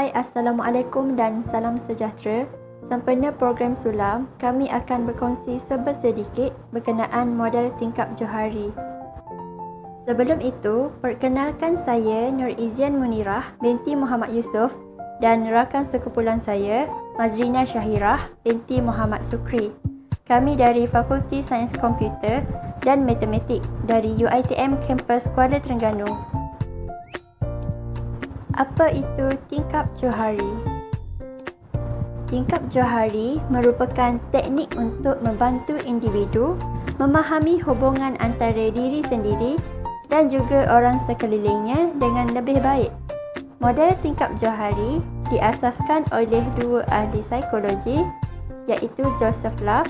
Hai, Assalamualaikum dan salam sejahtera. Sempena program sulam, kami akan berkongsi sedikit berkenaan model tingkap Johari. Sebelum itu, perkenalkan saya Nur Izian Munirah binti Muhammad Yusof dan rakan sekumpulan saya Mazrina Syahirah binti Muhammad Sukri. Kami dari Fakulti Sains Komputer dan Matematik dari UiTM Kampus Kuala Terengganu. Apa itu tingkap Johari? Tingkap Johari merupakan teknik untuk membantu individu memahami hubungan antara diri sendiri dan juga orang sekelilingnya dengan lebih baik. Model tingkap Johari diasaskan oleh dua ahli psikologi iaitu Joseph Love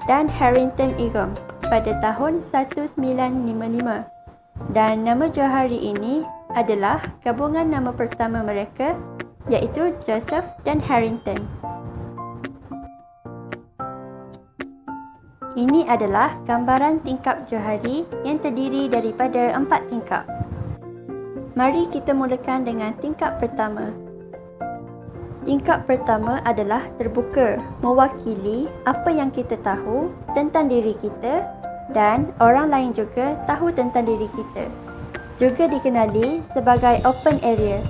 dan Harrington Egham pada tahun 1955. Dan nama Johari ini adalah gabungan nama pertama mereka iaitu Joseph dan Harrington. Ini adalah gambaran tingkap Johari yang terdiri daripada 4 tingkap. Mari kita mulakan dengan tingkap pertama. Tingkap pertama adalah terbuka, mewakili apa yang kita tahu tentang diri kita dan orang lain juga tahu tentang diri kita. Juga dikenali sebagai open area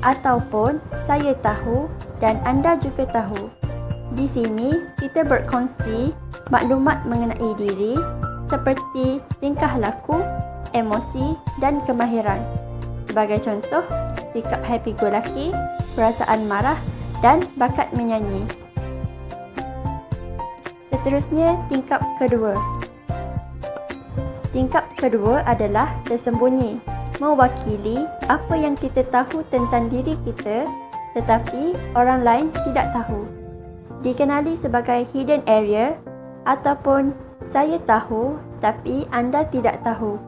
ataupun saya tahu dan anda juga tahu. Di sini kita berkongsi maklumat mengenai diri seperti tingkah laku, emosi dan kemahiran. Sebagai contoh, sikap happy-go-lucky, perasaan marah dan bakat menyanyi. Seterusnya, tingkap kedua. Tingkap kedua adalah tersembunyi, mewakili apa yang kita tahu tentang diri kita tetapi orang lain tidak tahu. Dikenali sebagai hidden area ataupun saya tahu tapi anda tidak tahu.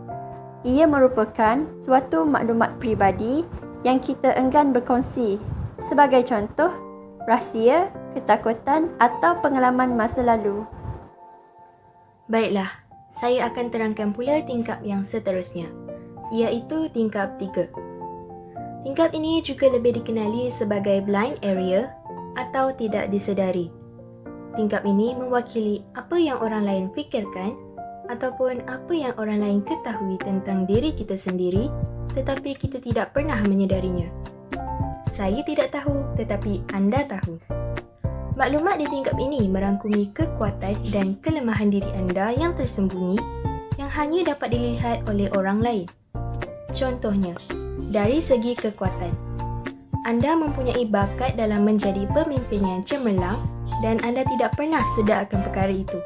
Ia merupakan suatu maklumat peribadi yang kita enggan berkongsi. Sebagai contoh, rahsia, ketakutan atau pengalaman masa lalu. Baiklah, saya akan terangkan pula tingkap yang seterusnya, iaitu tingkap 3. Tingkap ini juga lebih dikenali sebagai blind area atau tidak disedari. Tingkap ini mewakili apa yang orang lain fikirkan ataupun apa yang orang lain ketahui tentang diri kita sendiri tetapi kita tidak pernah menyedarinya. Saya tidak tahu tetapi anda tahu. Maklumat di tingkap ini merangkumi kekuatan dan kelemahan diri anda yang tersembunyi yang hanya dapat dilihat oleh orang lain. Contohnya, dari segi kekuatan, anda mempunyai bakat dalam menjadi pemimpin yang cemerlang dan anda tidak pernah sedar akan perkara itu.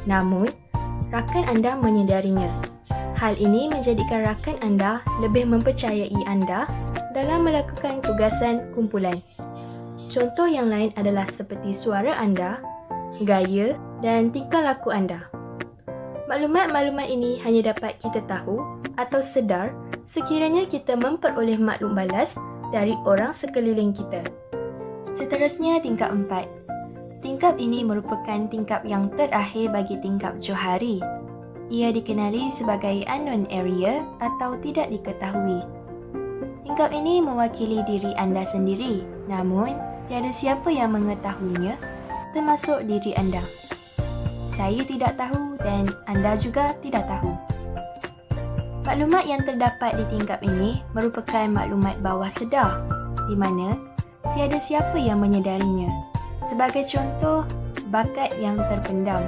Namun, rakan anda menyedarinya. Hal ini menjadikan rakan anda lebih mempercayai anda dalam melakukan tugasan kumpulan. Contoh yang lain adalah seperti suara anda, gaya dan tingkah laku anda. Maklumat-maklumat ini hanya dapat kita tahu atau sedar sekiranya kita memperoleh maklum balas dari orang sekeliling kita. Seterusnya, tingkap 4. Tingkap ini merupakan tingkap yang terakhir bagi tingkap Johari. Ia dikenali sebagai unknown area atau tidak diketahui. Tingkap ini mewakili diri anda sendiri, namun tiada siapa yang mengetahuinya, termasuk diri anda. Saya tidak tahu dan anda juga tidak tahu. Maklumat yang terdapat di tingkap ini merupakan maklumat bawah sedar, di mana tiada siapa yang menyedarinya. Sebagai contoh, bakat yang terpendam.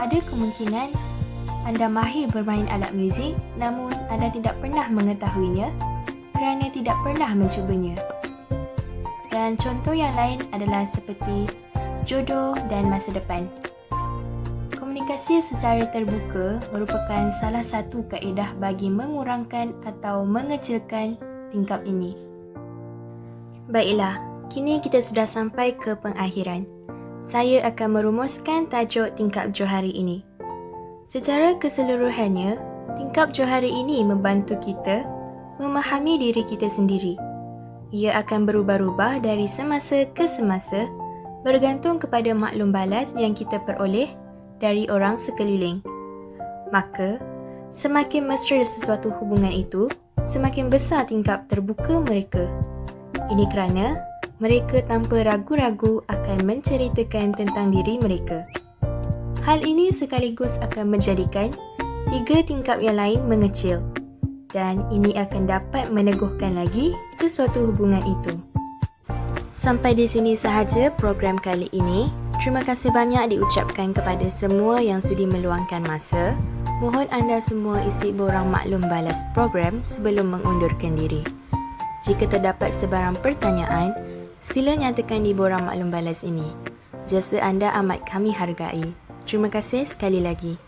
Ada kemungkinan anda mahir bermain alat muzik namun anda tidak pernah mengetahuinya kerana tidak pernah mencubanya. Dan contoh yang lain adalah seperti jodoh dan masa depan. Komunikasi secara terbuka merupakan salah satu kaedah bagi mengurangkan atau mengecilkan tingkap ini. Baiklah, kini kita sudah sampai ke pengakhiran. Saya akan merumuskan tajuk tingkap Johari ini. Secara keseluruhannya, tingkap Johari ini membantu kita memahami diri kita sendiri. Ia akan berubah-ubah dari semasa ke semasa bergantung kepada maklum balas yang kita peroleh dari orang sekeliling. Maka, semakin mesra sesuatu hubungan itu, semakin besar tingkap terbuka mereka. Ini kerana mereka tanpa ragu-ragu akan menceritakan tentang diri mereka. Hal ini sekaligus akan menjadikan 3 tingkap yang lain mengecil dan ini akan dapat meneguhkan lagi sesuatu hubungan itu. Sampai di sini sahaja program kali ini. Terima kasih banyak diucapkan kepada semua yang sudi meluangkan masa. Mohon anda semua isi borang maklum balas program sebelum mengundurkan diri. Jika terdapat sebarang pertanyaan, sila nyatakan di borang maklum balas ini. Jasa anda amat kami hargai. Terima kasih sekali lagi.